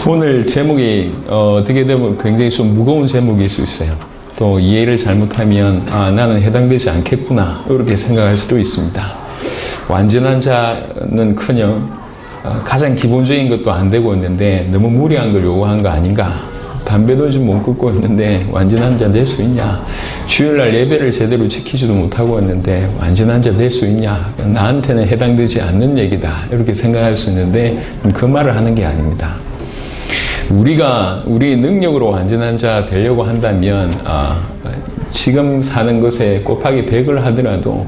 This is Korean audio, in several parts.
오늘 제목이 어떻게 되면 굉장히 좀 무거운 제목일 수 있어요. 또 이해를 잘못하면 나는 해당되지 않겠구나 이렇게 생각할 수도 있습니다. 완전한 자는커녕 가장 기본적인 것도 안 되고 있는데 너무 무리한 걸 요구한 거 아닌가. 담배도 좀 못 끊고 있는데 완전한 자 될 수 있냐. 주일날 예배를 제대로 지키지도 못하고 있는데 완전한 자 될 수 있냐. 나한테는 해당되지 않는 얘기다 이렇게 생각할 수 있는데 그 말을 하는 게 아닙니다. 우리가 우리 능력으로 완전한 자 되려고 한다면 지금 사는 것에 곱하기 100을 하더라도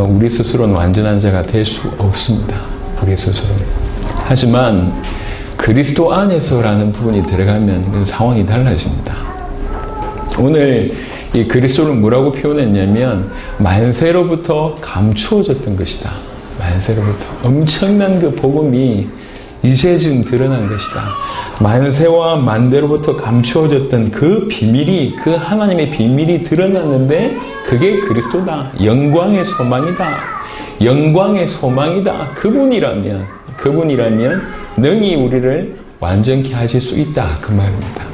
우리 스스로는 완전한 자가 될 수 없습니다. 우리 스스로는. 하지만 그리스도 안에서라는 부분이 들어가면 그 상황이 달라집니다. 오늘 이 그리스도를 뭐라고 표현했냐면 만세로부터 감추어졌던 것이다. 만세로부터 엄청난 그 복음이 이제 지금 드러난 것이다. 만세와 만대로부터 감추어졌던 그 비밀이, 그 하나님의 비밀이 드러났는데 그게 그리스도다. 영광의 소망이다. 영광의 소망이다. 그분이라면 능히 우리를 완전케 하실 수 있다. 그 말입니다.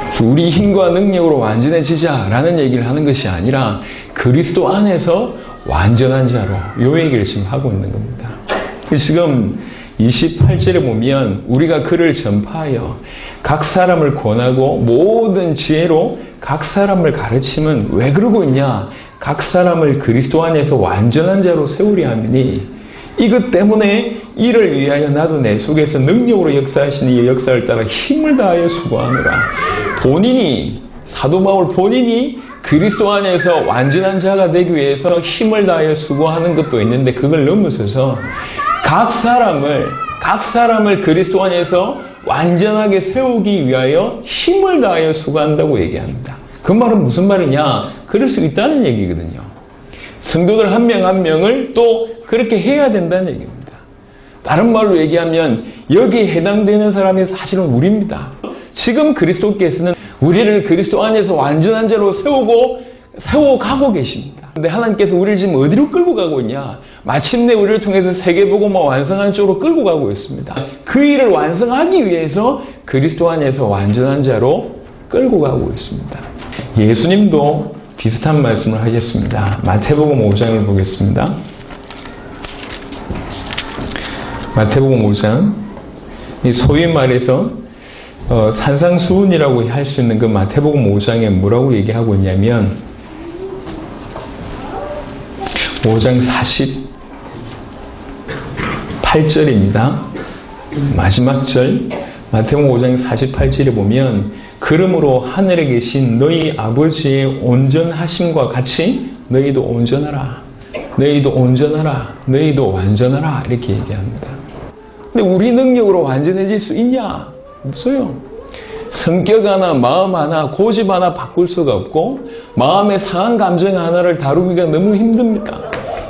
그래서 우리 힘과 능력으로 완전해지자라는 얘기를 하는 것이 아니라 그리스도 안에서 완전한 자로 요 얘기를 지금 하고 있는 겁니다. 지금 28절에 보면 우리가 그를 전파하여 각 사람을 권하고 모든 지혜로 각 사람을 가르치면 왜 그러고 있냐? 각 사람을 그리스도 안에서 완전한 자로 세우려 하느니 이것 때문에 이를 위하여 나도 내 속에서 능력으로 역사하시니 이 역사를 따라 힘을 다하여 수고하노라. 본인이 사도 바울 본인이 그리스도 안에서 완전한 자가 되기 위해서 힘을 다하여 수고하는 것도 있는데 그걸 넘어서서 각 사람을 그리스도 안에서 완전하게 세우기 위하여 힘을 다하여 수고한다고 얘기합니다. 그 말은 무슨 말이냐? 그럴 수 있다는 얘기거든요. 성도들 한 명 한 명을 또 그렇게 해야 된다는 얘기입니다. 다른 말로 얘기하면 여기에 해당되는 사람이 사실은 우리입니다. 지금 그리스도께서는 우리를 그리스도 안에서 완전한 자로 세워가고 계십니다. 근데 하나님께서 우리를 지금 어디로 끌고 가고 있냐? 마침내 우리를 통해서 세계복음화 완성하는 쪽으로 끌고 가고 있습니다. 그 일을 완성하기 위해서 그리스도 안에서 완전한 자로 끌고 가고 있습니다. 예수님도 비슷한 말씀을 하셨습니다. 마태복음 5장을 보겠습니다. 마태복음 5장, 소위 말해서 산상수훈이라고 할 수 있는 그 마태복음 5장에 뭐라고 얘기하고 있냐면 5장 48절입니다. 마지막 절 마태복음 5장 48절에 보면 그러므로 하늘에 계신 너희 아버지의 온전하심과 같이 너희도 온전하라. 너희도 온전하라. 너희도 완전하라. 이렇게 얘기합니다. 근데 우리 능력으로 완전해질 수 있냐? 없어요. 성격 하나, 마음 하나, 고집 하나 바꿀 수가 없고 마음의 상한 감정 하나를 다루기가 너무 힘듭니다.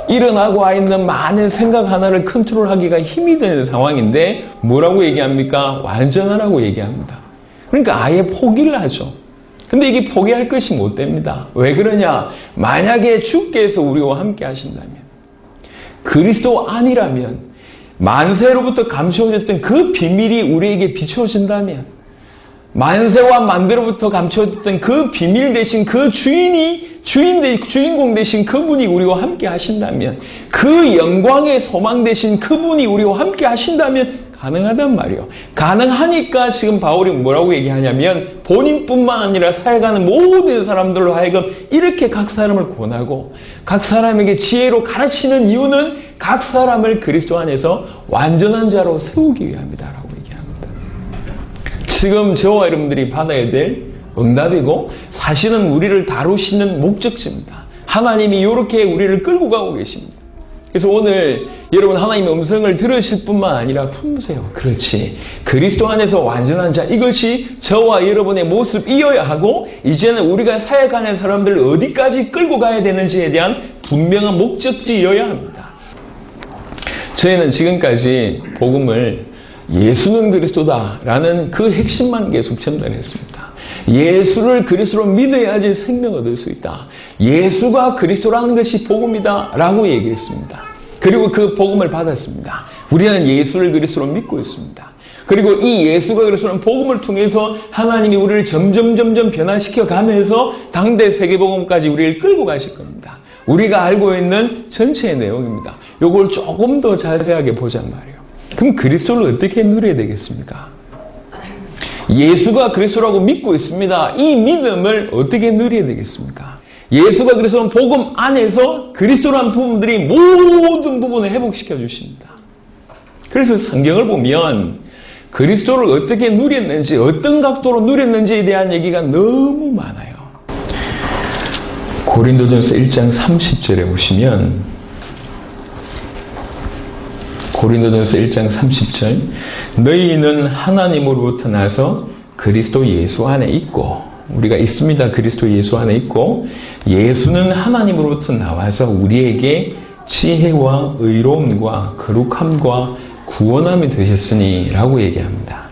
일어나고 와 있는 많은 생각 하나를 컨트롤하기가 힘이 드는 상황인데 뭐라고 얘기합니까? 완전하라고 얘기합니다. 그러니까 아예 포기를 하죠. 근데 이게 포기할 것이 못 됩니다. 왜 그러냐? 만약에 주께서 우리와 함께 하신다면, 그리스도 아니라면, 만세로부터 감추어졌던 그 비밀이 우리에게 비춰진다면, 만세와 만대로부터 감추어졌던 그 비밀 대신 그 주인공 대신 그분이 우리와 함께 하신다면, 그 영광의 소망 대신 그분이 우리와 함께 하신다면 가능하단 말이에요. 가능하니까 지금 바울이 뭐라고 얘기하냐면 본인뿐만 아니라 살아가는 모든 사람들로 하여금 이렇게 각 사람을 권하고 각 사람에게 지혜로 가르치는 이유는 각 사람을 그리스도 안에서 완전한 자로 세우기 위함이다 라고 얘기합니다. 지금 저와 여러분들이 받아야 될 응답이고 사실은 우리를 다루시는 목적지입니다. 하나님이 이렇게 우리를 끌고 가고 계십니다. 그래서 오늘 여러분 하나님의 음성을 들으실 뿐만 아니라 품으세요. 그렇지. 그리스도 안에서 완전한 자, 이것이 저와 여러분의 모습이어야 하고 이제는 우리가 사역하는 사람들을 어디까지 끌고 가야 되는지에 대한 분명한 목적지여야 합니다. 저희는 지금까지 복음을 예수는 그리스도다라는 그 핵심만 계속 전달했습니다. 예수를 그리스도로 믿어야지 생명을 얻을 수 있다. 예수가 그리스도라는 것이 복음이다 라고 얘기했습니다. 그리고 그 복음을 받았습니다. 우리는 예수를 그리스도로 믿고 있습니다. 그리고 이 예수가 그리스도는 복음을 통해서 하나님이 우리를 점점 변화시켜 가면서 당대 세계복음까지 우리를 끌고 가실 겁니다. 우리가 알고 있는 전체의 내용입니다. 요걸 조금 더 자세하게 보잔 말이에요. 그럼 그리스도를 어떻게 누려야 되겠습니까? 예수가 그리스도라고 믿고 있습니다. 이 믿음을 어떻게 누려야 되겠습니까? 예수가 그리스도는 복음 안에서 그리스도라는 부분들이 모든 부분을 회복시켜 주십니다. 그래서 성경을 보면 그리스도를 어떻게 누렸는지, 어떤 각도로 누렸는지에 대한 얘기가 너무 많아요. 고린도전서 1장 30절에 보시면, 고린도전서 1장 30절, 너희는 하나님으로부터 나서 그리스도 예수 안에 있고, 우리가 있습니다. 그리스도 예수 안에 있고, 예수는 하나님으로부터 나와서 우리에게 지혜와 의로움과 거룩함과 구원함이 되셨으니 라고 얘기합니다.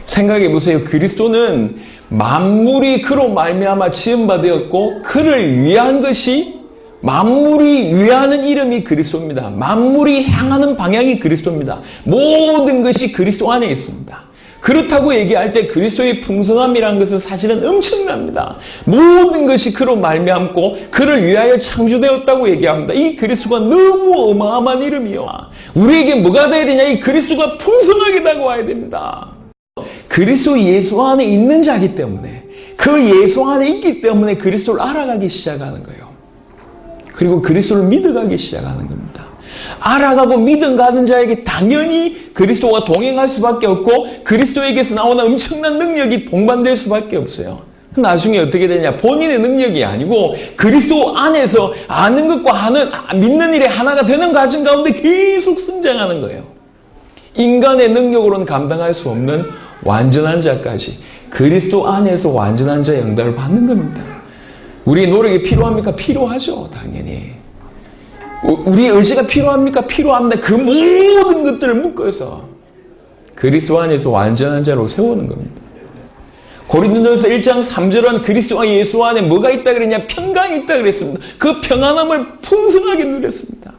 생각해 보세요. 그리스도는 만물이 그로 말미암아 지음바 되었고 그를 위한 것이, 만물이 위하는 이름이 그리스도입니다. 만물이 향하는 방향이 그리스도입니다. 모든 것이 그리스도 안에 있습니다. 그렇다고 얘기할 때 그리스도의 풍성함이라는 것은 사실은 엄청납니다. 모든 것이 그로 말미암고 그를 위하여 창조되었다고 얘기합니다. 이 그리스도가 너무 어마어마한 이름이요. 우리에게 뭐가 돼야 되냐? 이 그리스도가 풍성하게 다가와야 됩니다. 그리스도 예수 안에 있는 자이기 때문에, 그 예수 안에 있기 때문에 그리스도를 알아가기 시작하는 거예요. 그리고 그리스도를 믿어가기 시작하는 겁니다. 알아가고 믿어가는 자에게 당연히 그리스도와 동행할 수밖에 없고 그리스도에게서 나오는 엄청난 능력이 동반될 수밖에 없어요. 나중에 어떻게 되냐? 본인의 능력이 아니고 그리스도 안에서 아는 것과 믿는 일에 하나가 되는 과정 가운데 계속 성장하는 거예요. 인간의 능력으로는 감당할 수 없는 완전한 자까지 그리스도 안에서 완전한 자의 응답을 받는 겁니다. 우리의 노력이 필요합니까? 필요하죠. 당연히. 우리의 의지가 필요합니까? 필요합니다. 그 모든 것들을 묶어서 그리스도 안에서 완전한 자로 세우는 겁니다. 고린도전서 1장 3절은 그리스도와 예수 안에 뭐가 있다 그랬냐? 평강이 있다 그랬습니다. 그 평안함을 풍성하게 누렸습니다.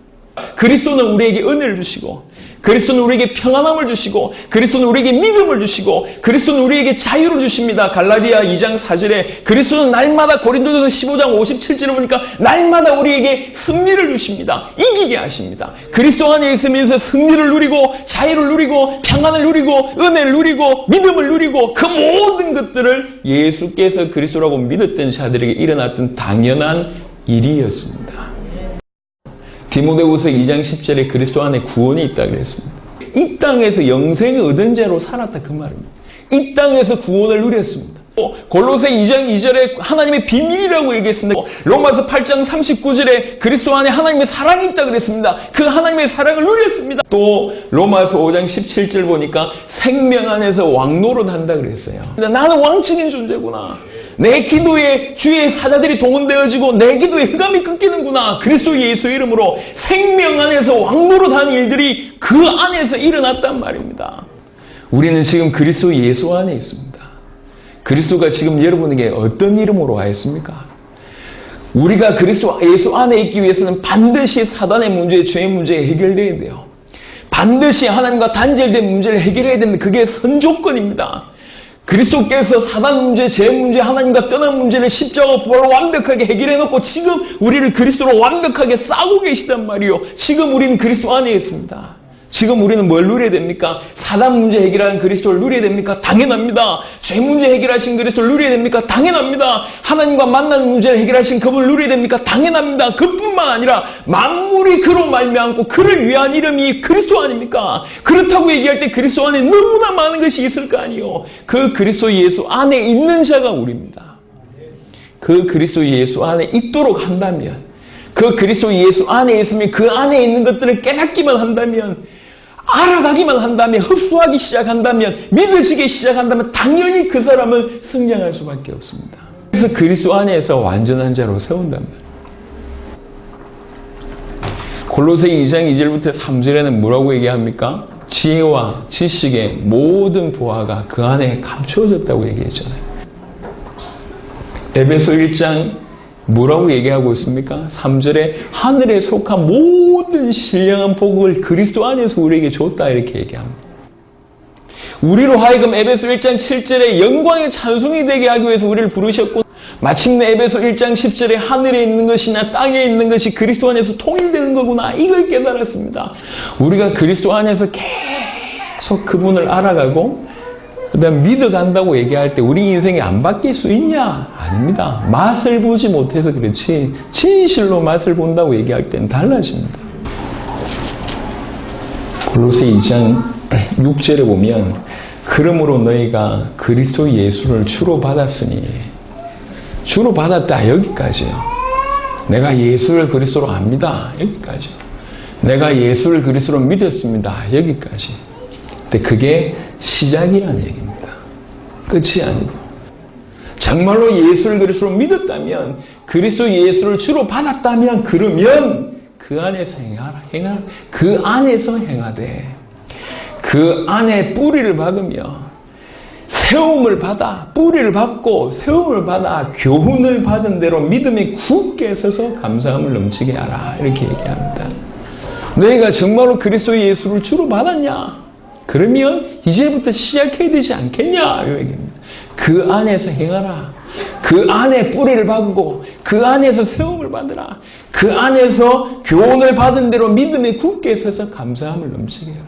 그리스도는 우리에게 은혜를 주시고, 그리스도는 우리에게 평안함을 주시고, 그리스도는 우리에게 믿음을 주시고, 그리스도는 우리에게 자유를 주십니다. 갈라디아 2장 4절에 그리스도는 날마다, 고린도전서 15장 57절에 보니까 날마다 우리에게 승리를 주십니다. 이기게 하십니다. 그리스도 안에 있으면서 승리를 누리고, 자유를 누리고, 평안을 누리고, 은혜를 누리고, 믿음을 누리고, 그 모든 것들을 예수께서 그리스도라고 믿었던 자들에게 일어났던 당연한 일이었습니다. 디모데후서 2장 10절에 그리스도 안에 구원이 있다 그랬습니다. 이 땅에서 영생을 얻은 자로 살았다 그 말입니다. 이 땅에서 구원을 누렸습니다. 골로새 2장 2절에 하나님의 비밀이라고 얘기했습니다. 로마서 8장 39절에 그리스도 안에 하나님의 사랑이 있다 그랬습니다. 그 하나님의 사랑을 누렸습니다. 또 로마서 5장 17절 보니까 생명 안에서 왕노릇 한다 그랬어요. 나는 왕적인 존재구나. 내 기도에 주의 사자들이 동원되어지고 내 기도에 흑암이 끊기는구나. 그리스도 예수의 이름으로 생명 안에서 왕노릇하는 일들이 그 안에서 일어났단 말입니다. 우리는 지금 그리스도 예수 안에 있습니다. 그리스도가 지금 여러분에게 어떤 이름으로 와 있습니까? 우리가 그리스도 예수 안에 있기 위해서는 반드시 사단의 문제, 죄의 문제가 해결돼야 돼요. 반드시 하나님과 단절된 문제를 해결해야 됩니다. 그게 선조건입니다. 그리스도께서 사단 문제, 죄 문제, 하나님과 떠난 문제를 십자가 부활로 완벽하게 해결해놓고 지금 우리를 그리스도로 완벽하게 싸고 계시단 말이요. 지금 우리는 그리스도 안에 있습니다. 지금 우리는 뭘 누려야 됩니까? 사단 문제 해결하는 그리스도를 누려야 됩니까? 당연합니다. 죄 문제 해결하신 그리스도를 누려야 됩니까? 당연합니다. 하나님과 만나는 문제를 해결하신 그분을 누려야 됩니까? 당연합니다. 그뿐만 아니라 만물이 그로 말미암고 그를 위한 이름이 그리스도 아닙니까? 그렇다고 얘기할 때 그리스도 안에 너무나 많은 것이 있을 거 아니에요. 그 그리스도 예수 안에 있는 자가 우리입니다. 그 그리스도 예수 안에 있도록 한다면, 그 그리스도 예수 안에 있으면 그 안에 있는 것들을 깨닫기만 한다면, 알아가기만 한다면, 흡수하기 시작한다면, 믿어지기 시작한다면 당연히 그 사람은 성장할 수밖에 없습니다. 그래서 그리스도 안에서 완전한 자로 세운단 말이에요. 골로새 2장 2절부터 3절에는 뭐라고 얘기합니까? 지혜와 지식의 모든 보화가 그 안에 감추어졌다고 얘기했잖아요. 에베소 1장 뭐라고 얘기하고 있습니까? 3절에 하늘에 속한 모든 신령한 복을 그리스도 안에서 우리에게 줬다 이렇게 얘기합니다. 우리로 하여금 에베소 1장 7절에 영광의 찬송이 되게 하기 위해서 우리를 부르셨고, 마침내 에베소 1장 10절에 하늘에 있는 것이나 땅에 있는 것이 그리스도 안에서 통일되는 거구나, 이걸 깨달았습니다. 우리가 그리스도 안에서 계속 그분을 알아가고 그다음 믿어간다고 얘기할 때 우리 인생이 안 바뀔 수 있냐? 아닙니다. 맛을 보지 못해서 그렇지 진실로 맛을 본다고 얘기할 때는 달라집니다. 골로새 2장 6절에 보면, 그러므로 너희가 그리스도 예수를 주로 받았으니, 주로 받았다, 여기까지요. 내가 예수를 그리스도로 압니다, 여기까지. 내가 예수를 그리스도로 믿었습니다, 여기까지. 근데 그게 시작이라는 얘기입니다. 끝이 아니고, 정말로 예수를 그리스도로 믿었다면, 그리스도 예수를 주로 받았다면, 그러면 그 안에서 행하라. 그 안에서 행하되, 그 안에 뿌리를 박으며 세움을 받아, 뿌리를 받고 세움을 받아 교훈을 받은 대로 믿음에 굳게 서서 감사함을 넘치게 하라, 이렇게 얘기합니다. 너희가 정말로 그리스도 예수를 주로 받았냐? 그러면 이제부터 시작해야 되지 않겠냐? 이 얘기입니다. 그 안에서 행하라. 그 안에 뿌리를 박고 그 안에서 세움을 받으라. 그 안에서 교훈을 받은 대로 믿음에 굳게 서서 감사함을 넘치게 해라.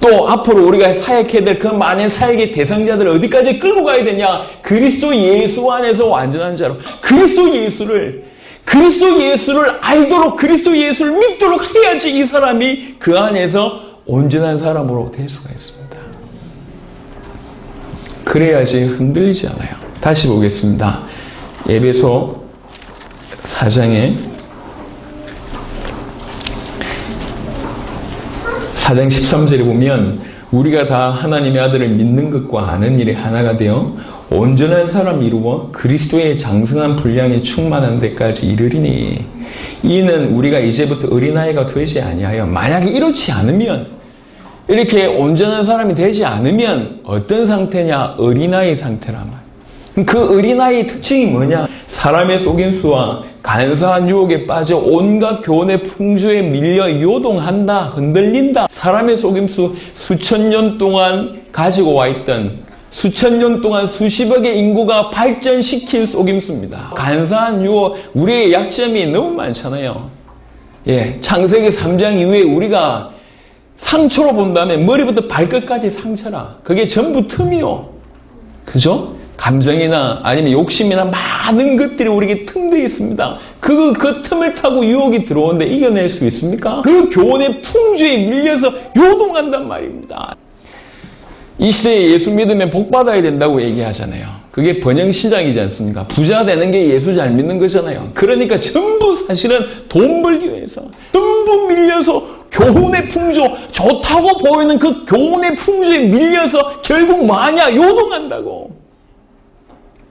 또 앞으로 우리가 사역해야 될 그 많은 사역의 대상자들을 어디까지 끌고 가야 되냐? 그리스도 예수 안에서 완전한 자로, 그리스도 예수를 알도록, 그리스도 예수를 믿도록 해야지 이 사람이 그 안에서 온전한 사람으로 될 수가 있습니다. 그래야지 흔들리지 않아요. 다시 보겠습니다. 에베소 4장 13절에 보면, 우리가 다 하나님의 아들을 믿는 것과 아는 일에 하나가 되어 온전한 사람 이루어 그리스도의 장성한 분량에 충만한 데까지 이르리니, 이는 우리가 이제부터 어린아이가 되지 아니하여, 만약에 이렇지 않으면, 이렇게 온전한 사람이 되지 않으면 어떤 상태냐? 어린아이 상태란 말이에요. 그 어린아이의 특징이 뭐냐? 사람의 속임수와 간사한 유혹에 빠져 온갖 교훈의 풍조에 밀려 요동한다, 흔들린다. 사람의 속임수, 수천 년 동안 가지고 와 있던, 수천 년 동안 수십억의 인구가 발전시킨 속임수입니다. 간사한 유혹, 우리의 약점이 너무 많잖아요. 창세기 3장 이후에 우리가 상처로 본다면 머리부터 발끝까지 상처라. 그게 전부 틈이요. 그죠? 감정이나 아니면 욕심이나 많은 것들이 우리에게 틈되어 있습니다. 그 틈을 타고 유혹이 들어오는데 이겨낼 수 있습니까? 그 교훈의 풍조에 밀려서 요동한단 말입니다. 이 시대에 예수 믿으면 복 받아야 된다고 얘기하잖아요. 그게 번영시장이지 않습니까? 부자 되는 게 예수 잘 믿는 거잖아요. 그러니까 전부 사실은 돈 벌기 위해서 전부 밀려서 교훈의 풍조, 좋다고 보이는 그 교훈의 풍조에 밀려서 결국 뭐하냐? 요동한다고.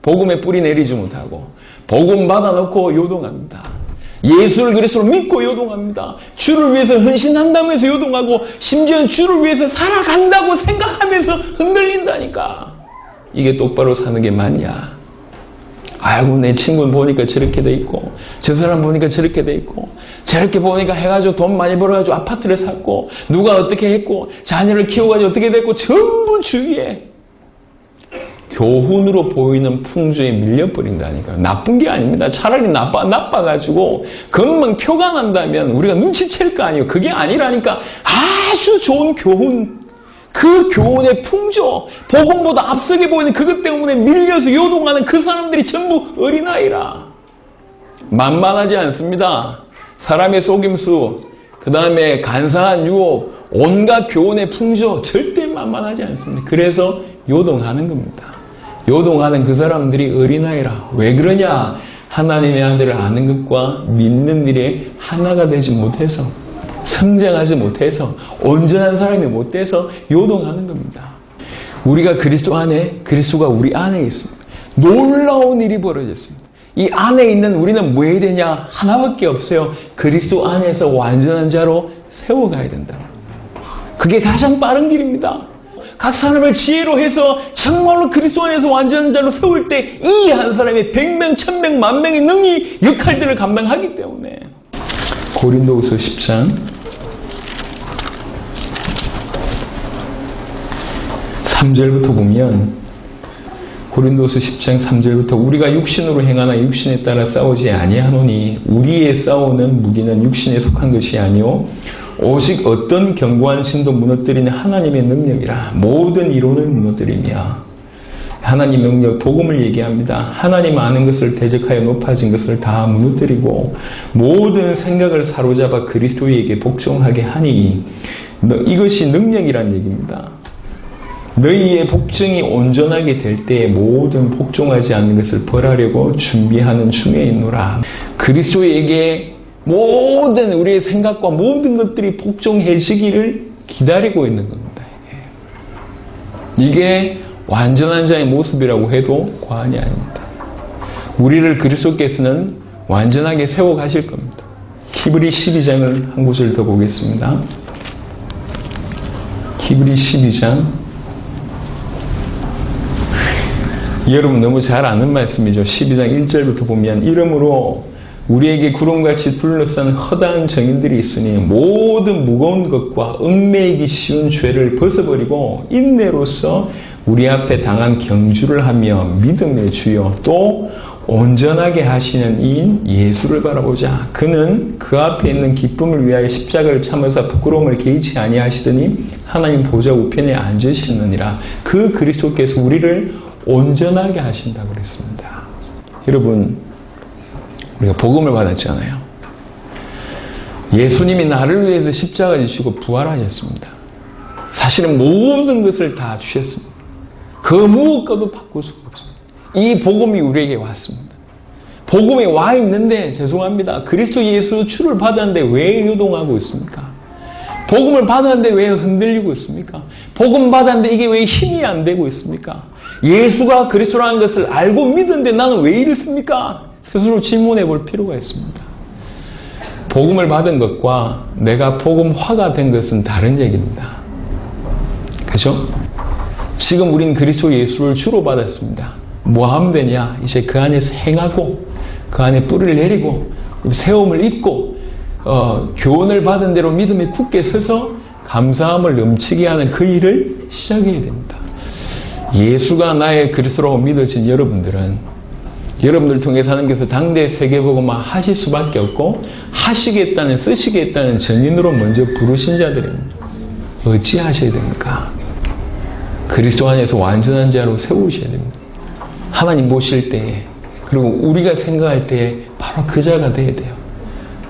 복음의 뿌리 내리지 못하고 복음 받아놓고 요동합니다. 예수를 그리스도로 믿고 요동합니다. 주를 위해서 헌신한다면서 요동하고 심지어는 주를 위해서 살아간다고 생각하면서 흔들린다니까. 이게 똑바로 사는 게 맞냐? 아이고, 내 친구는 보니까 저렇게 돼 있고 저 사람 보니까 저렇게 돼 있고 저렇게 보니까 해가지고 돈 많이 벌어가지고 아파트를 샀고 누가 어떻게 했고 자녀를 키워가지고 어떻게 됐고 전부 주위에 교훈으로 보이는 풍조에 밀려버린다니까요. 나쁜 게 아닙니다. 차라리 나빠가지고 금방 표가 난다면 우리가 눈치챌 거 아니에요. 그게 아니라니까. 아주 좋은 교훈, 그 교훈의 풍조, 복음보다 앞서게 보이는 그것 때문에 밀려서 요동하는 그 사람들이 전부 어린아이라. 만만하지 않습니다. 사람의 속임수, 그 다음에 간사한 유혹, 온갖 교훈의 풍조 절대 만만하지 않습니다. 그래서 요동하는 겁니다. 요동하는 그 사람들이 어린아이라. 왜 그러냐? 하나님의 아들을 아는 것과 믿는 일에 하나가 되지 못해서, 성장하지 못해서, 온전한 사람이 못 돼서 요동하는 겁니다. 우리가 그리스도 안에, 그리스도가 우리 안에 있습니다. 놀라운 일이 벌어졌습니다. 이 안에 있는 우리는 뭐 해야 되냐? 하나밖에 없어요. 그리스도 안에서 완전한 자로 세워가야 된다. 그게 가장 빠른 길입니다. 각 사람을 지혜로 해서 정말로 그리스도 안에서 완전한 자로 세울 때 이 한 사람이 100명, 1000명, 10,000명의 능히 역할들을 감당하기 때문에. 고린도후서 10장 3절부터 보면 고린도서 10장 3절부터 우리가 육신으로 행하나 육신에 따라 싸우지 아니하노니 우리의 싸우는 무기는 육신에 속한 것이 아니요 오직 어떤 견고한 신도 무너뜨리는 하나님의 능력이라. 모든 이론을 무너뜨리며 하나님 능력, 복음을 얘기합니다. 하나님 아는 것을 대적하여 높아진 것을 다 무너뜨리고 모든 생각을 사로잡아 그리스도에게 복종하게 하니 이것이 능력이란 얘기입니다. 너희의 복종이 온전하게 될 때에 모든 복종하지 않는 것을 벌하려고 준비하는 중에 있노라. 그리스도에게 모든 우리의 생각과 모든 것들이 복종해지기를 기다리고 있는 겁니다. 이게 완전한 자의 모습이라고 해도 과언이 아닙니다. 우리를 그리스도께서는 완전하게 세워가실 겁니다. 히브리 12장을 한 구절 더 보겠습니다. 히브리 12장. 여러분 너무 잘 아는 말씀이죠. 12장 1절부터 보면 이러므로 우리에게 구름같이 둘러싼 허다한 정인들이 있으니 모든 무거운 것과 얽매이기 쉬운 죄를 벗어버리고 인내로서 우리 앞에 당한 경주를 하며 믿음의 주여 또 온전하게 하시는 이인 예수를 바라보자. 그는 그 앞에 있는 기쁨을 위하여 십자가를 참으사 부끄러움을 개의치 아니하시더니 하나님 보좌 우편에 앉으시느니라. 그 그리스도께서 우리를 온전하게 하신다고 그랬습니다. 여러분 우리가 복음을 받았잖아요. 예수님이 나를 위해서 십자가를 지시고 부활하셨습니다. 사실은 모든 것을 다 주셨습니다. 그 무엇과도 바꿀 수가 없습니다. 이 복음이 우리에게 왔습니다. 복음에 와 있는데 죄송합니다. 그리스도 예수 주를 받았는데 왜 요동하고 있습니까? 복음을 받았는데 왜 흔들리고 있습니까? 복음 받았는데 이게 왜 힘이 안 되고 있습니까? 예수가 그리스도라는 것을 알고 믿었는데 나는 왜 이렇습니까? 스스로 질문해 볼 필요가 있습니다. 복음을 받은 것과 내가 복음화가 된 것은 다른 얘기입니다. 그죠? 지금 우린 그리스도 예수를 주로 받았습니다. 뭐 하면 되냐? 이제 그 안에서 행하고 그 안에 뿌리를 내리고 세움을 입고 교훈을 받은 대로 믿음에 굳게 서서 감사함을 넘치게 하는 그 일을 시작해야 됩니다. 예수가 나의 그리스도라고 믿어진 여러분들 통해서 하나님께서 당대 세계복음화 하실 수밖에 없고 하시겠다는 쓰시겠다는 전인으로 먼저 부르신 자들입니다. 어찌 하셔야 됩니까? 그리스도 안에서 완전한 자로 세우셔야 됩니다. 하나님 보실 때에 그리고 우리가 생각할 때에 바로 그 자가 되어야 돼요.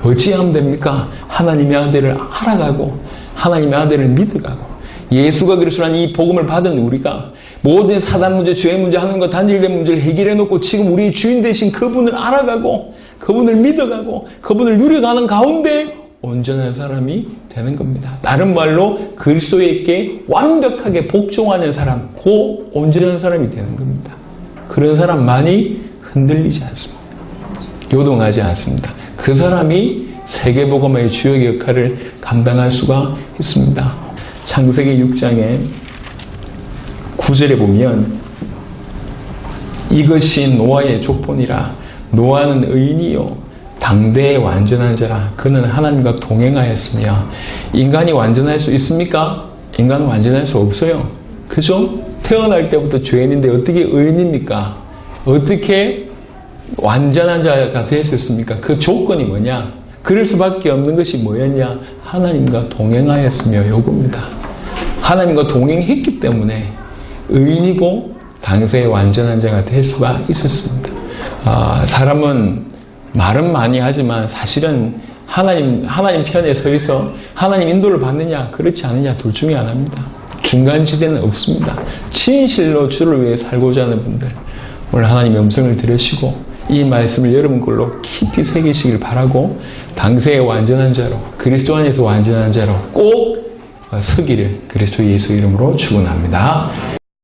어찌하면 됩니까? 하나님의 아들을 알아가고 하나님의 아들을 믿어가고 예수가 그리스도라는 이 복음을 받은 우리가 모든 사단 문제, 죄 문제, 하나님과 단절된 문제를 해결해 놓고 지금 우리의 주인 되신 그분을 알아가고 그분을 믿어가고 그분을 누려가는 가운데 온전한 사람이 되는 겁니다. 다른 말로 그리스도에게 완벽하게 복종하는 사람, 그 온전한 사람이 되는 겁니다. 그런 사람만이 흔들리지 않습니다. 요동하지 않습니다. 그 사람이 세계복음의 주요 역할을 감당할 수가 있습니다. 창세기 6장에 9절에 보면 이것이 노아의 족본이라. 노아는 의인이요 당대의 완전한 자라. 그는 하나님과 동행하였으며. 인간이 완전할 수 있습니까? 인간은 완전할 수 없어요. 그죠? 태어날 때부터 죄인인데 어떻게 의인입니까? 어떻게 완전한 자가 될 수 있습니까? 그 조건이 뭐냐? 그럴 수밖에 없는 것이 뭐였냐? 하나님과 동행하였으며 요겁니다. 하나님과 동행했기 때문에 의인이고 당세의 완전한 자가 될 수가 있었습니다. 사람은 말은 많이 하지만 사실은 하나님 편에 서 있어 하나님 인도를 받느냐 그렇지 않느냐 둘 중에 하나입니다. 중간지대는 없습니다. 진실로 주를 위해 살고자 하는 분들 오늘 하나님의 음성을 들으시고 이 말씀을 여러분 걸로 깊이 새기시길 바라고 당세의 완전한 자로 그리스도 안에서 완전한 자로 꼭 서기를 그리스도 예수 이름으로 축원합니다.